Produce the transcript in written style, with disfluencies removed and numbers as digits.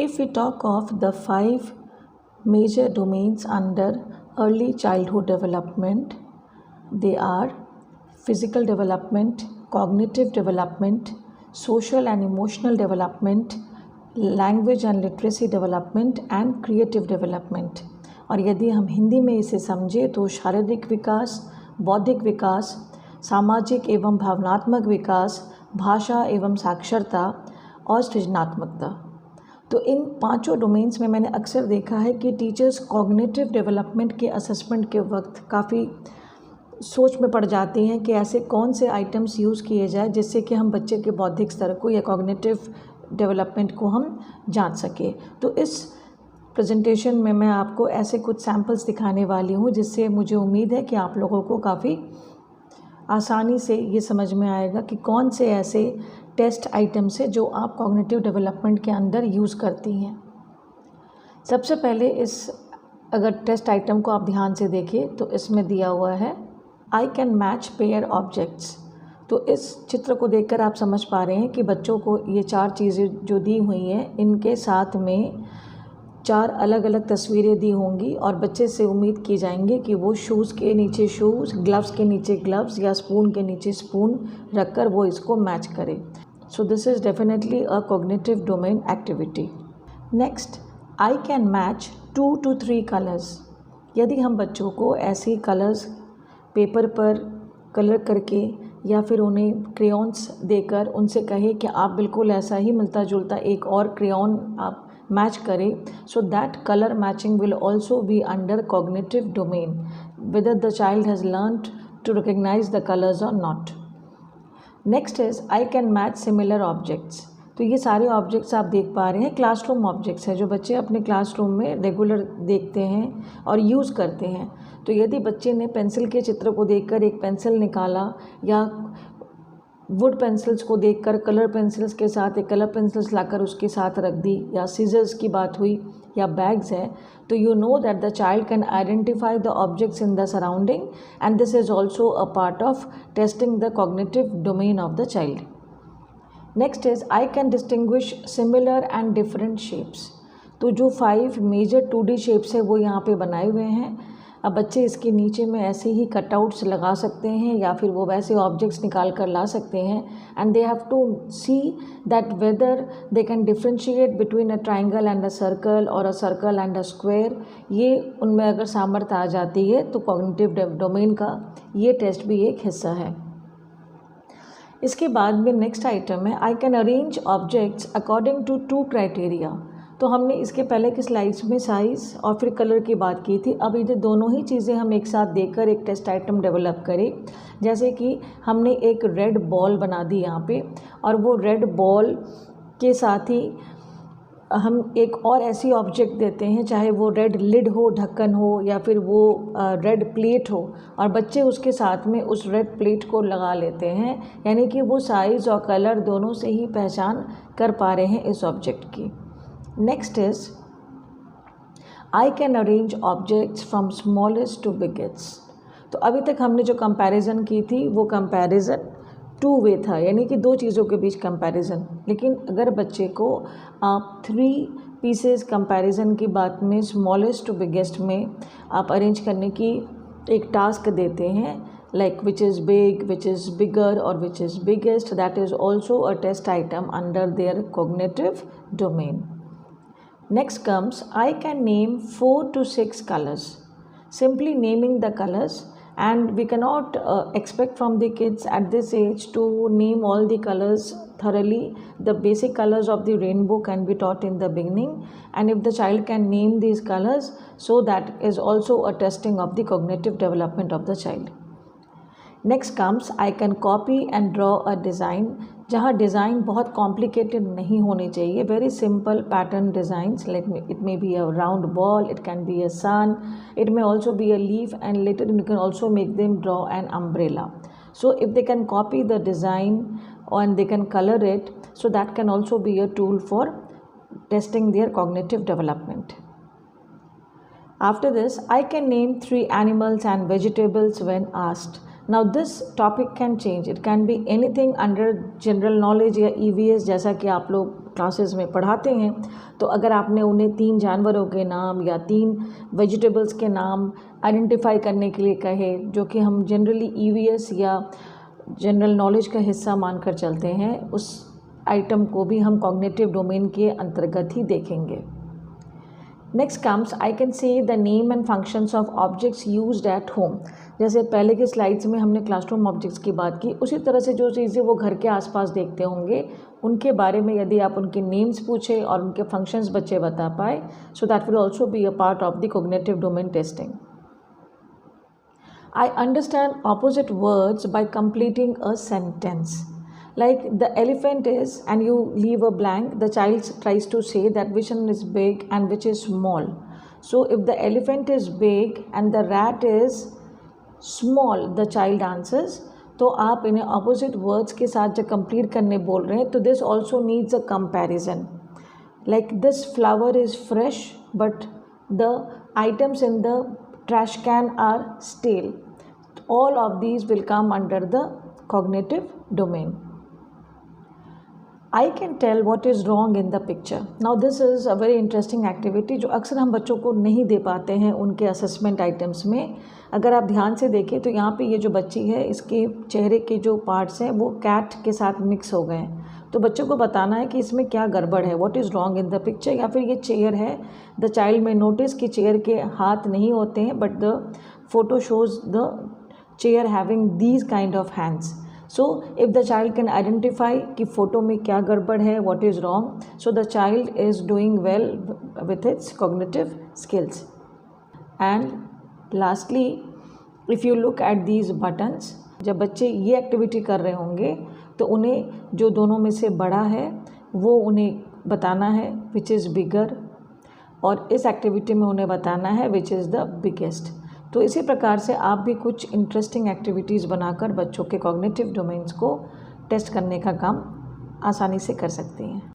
If we talk of the 5 major domains under early childhood development, they are physical development, cognitive development, social and emotional development, language and literacy development and creative development. और यदि हम हिंदी में इसे समझें तो शारीरिक विकास, बौद्धिक विकास, सामाजिक एवं भावनात्मक विकास, भाषा एवं साक्षरता और सृजनात्मकता। तो इन 5 डोमेन्स में मैंने अक्सर देखा है कि टीचर्स कॉग्निटिव डेवलपमेंट के असेसमेंट के वक्त काफ़ी सोच में पड़ जाती हैं कि ऐसे कौन से आइटम्स यूज़ किए जाए जिससे कि हम बच्चे के बौद्धिक स्तर को या कॉग्निटिव डेवलपमेंट को हम जांच सकें। तो इस प्रेजेंटेशन में मैं आपको ऐसे कुछ सैम्पल्स दिखाने वाली हूँ जिससे मुझे उम्मीद है कि आप लोगों को काफ़ी आसानी से ये समझ में आएगा कि कौन से ऐसे टेस्ट आइटम्स है जो आप कॉग्निटिव डेवलपमेंट के अंदर यूज़ करती हैं। सबसे पहले अगर टेस्ट आइटम को आप ध्यान से देखें तो इसमें दिया हुआ है I can match pair objects. तो इस चित्र को देखकर आप समझ पा रहे हैं कि बच्चों को ये 4 चीज़ें जो दी हुई हैं इनके साथ में 4 अलग अलग तस्वीरें दी होंगी और बच्चे से उम्मीद की जाएंगे कि वो शूज़ के नीचे शूज़, ग्लव्स के नीचे ग्लव्स या स्पून के नीचे स्पून रखकर वो इसको मैच करे। So this is definitely a cognitive domain activity. Next, I can match 2 to 3 colours. यदि हम बच्चों को ऐसे कलर्स पेपर पर कलर करके या फिर उन्हें क्रेयॉन्स देकर उनसे कहें कि आप बिल्कुल ऐसा ही मिलता जुलता एक और क्रेयॉन आप मैच करें, so that colour matching will also be under cognitive domain whether the child has learned to recognize the colors or not. Next is I can match similar objects. तो ये सारे ऑब्जेक्ट्स आप देख पा रहे हैं क्लासरूम ऑब्जेक्ट्स हैं जो बच्चे अपने क्लासरूम में रेगुलर देखते हैं और यूज़ करते हैं। तो यदि बच्चे ने पेंसिल के चित्र को देखकर एक पेंसिल निकाला या वुड पेंसिल्स को देखकर कलर पेंसिल्स के साथ एक कलर पेंसिल्स लाकर उसके साथ रख दी, या सीजर्स की बात हुई या बैग्स है, तो you know that the child can identify the objects in the surrounding and this is also a part of testing the cognitive domain of the child. Next is I can distinguish similar and different shapes. तो जो 5 major 2D shapes है वो यहाँ पे बनाए हुए हैं। अब बच्चे इसके नीचे में ऐसे ही कटआउट्स लगा सकते हैं या फिर वो वैसे ऑब्जेक्ट्स निकाल कर ला सकते हैं and they have to see that whether they can differentiate between a triangle and a circle और a circle and a square. ये उनमें अगर सामर्थ्य आ जाती है तो कॉग्निटिव डोमेन का ये टेस्ट भी एक हिस्सा है। इसके बाद में नेक्स्ट आइटम है I can arrange objects according to 2 criteria. तो हमने इसके पहले की स्लाइड्स में साइज़ और फिर कलर की बात की थी। अब ये दोनों ही चीज़ें हम एक साथ देखकर एक टेस्ट आइटम डेवलप करें। जैसे कि हमने एक रेड बॉल बना दी यहाँ पे और वो रेड बॉल के साथ ही हम एक और ऐसी ऑब्जेक्ट देते हैं, चाहे वो रेड लिड हो, ढक्कन हो या फिर वो रेड प्लेट हो, और बच्चे उसके साथ में उस रेड प्लेट को लगा लेते हैं, यानी कि वो साइज़ और कलर दोनों से ही पहचान कर पा रहे हैं इस ऑब्जेक्ट की। Next is I can arrange objects from smallest to biggest. तो अभी तक हमने जो कंपैरिजन की थी वो कंपैरिजन 2 वे था, यानी कि 2 चीज़ों के बीच कंपैरिजन। लेकिन अगर बच्चे को आप 3 पीसेस कंपैरिजन की बात में स्मॉलेस्ट टू बिगेस्ट में आप अरेंज करने की एक टास्क देते हैं, like which is big, which is bigger or which is biggest, that is also a test item under their cognitive domain. Next comes I can name 4 to 6 colors. Simply naming the colors, and we cannot expect from the kids at this age to name all the colors thoroughly. The basic colors of the rainbow can be taught in the beginning, and if the child can name these colors, so that is also a testing of the cognitive development of the child. Next comes I can copy and draw a design, जहाँ design बहुत complicated नहीं होनी चाहिए, very simple pattern designs, like it may be a round ball, it can be a sun, it may also be a leaf, and later you can also make them draw an umbrella. So if they can copy the design and they can color it, so that can also be a tool for testing their cognitive development. After this, I can name 3 animals and vegetables when asked. Now this topic can change, it can be anything under general knowledge या EVS जैसा कि आप लोग classes में पढ़ाते हैं। तो अगर आपने उन्हें 3 जानवरों के नाम या 3 वेजिटेबल्स के नाम आइडेंटिफाई करने के लिए कहे, जो कि हम जनरली EVS या जनरल नॉलेज का हिस्सा मानकर चलते हैं, उस आइटम को भी हम कॉग्निटिव डोमेन के अंतर्गत ही देखेंगे। Next comes I can say the name and functions of objects used at home. जैसे पहले के स्लाइड्स में हमने क्लासरूम ऑब्जेक्ट्स की बात की, उसी तरह से जो चीज़ें वो घर के आसपास देखते होंगे उनके बारे में यदि आप उनके नेम्स पूछे और उनके फंक्शंस बच्चे बता पाए, so that will also be a part of the cognitive domain testing. I understand opposite words by completing a sentence. Like the elephant is, and you leave a blank, the child tries to say that which one is big and which is small. So if the elephant is big and the rat is small, the child answers. तो आप इन्हें opposite words के साथ जब complete करने बोल रहे हैं तो this also needs a comparison. Like this flower is fresh but the items in the trash can are stale. All of these will come under the cognitive domain. I can tell what is wrong in the picture. Now this is a very interesting activity जो अक्सर हम बच्चों को नहीं दे पाते हैं उनके assessment items में। अगर आप ध्यान से देखें तो यहाँ पे ये जो बच्ची है, इसके चेहरे के जो पार्ट्स हैं वो कैट के साथ मिक्स हो गए हैं। तो बच्चों को बताना है कि इसमें क्या गड़बड़ है, what is wrong in the picture. या फिर ये चेयर है, द चाइल्ड में नोटिस कि चेयर के हाथ नहीं होते हैं but the photo shows the chair having these kind of hands. So if the child can identify कि फ़ोटो में क्या गड़बड़ है, what is wrong, so the child is doing well with its cognitive skills. And lastly, if you look at these buttons, जब बच्चे ये activity कर रहे होंगे तो उन्हें जो दोनों में से बड़ा है वो उन्हें बताना है which is bigger, और इस एक्टिविटी में उन्हें बताना है which is the biggest. तो इसी प्रकार से आप भी कुछ इंटरेस्टिंग एक्टिविटीज़ बनाकर बच्चों के कॉग्निटिव डोमेन्स को टेस्ट करने का काम आसानी से कर सकते हैं।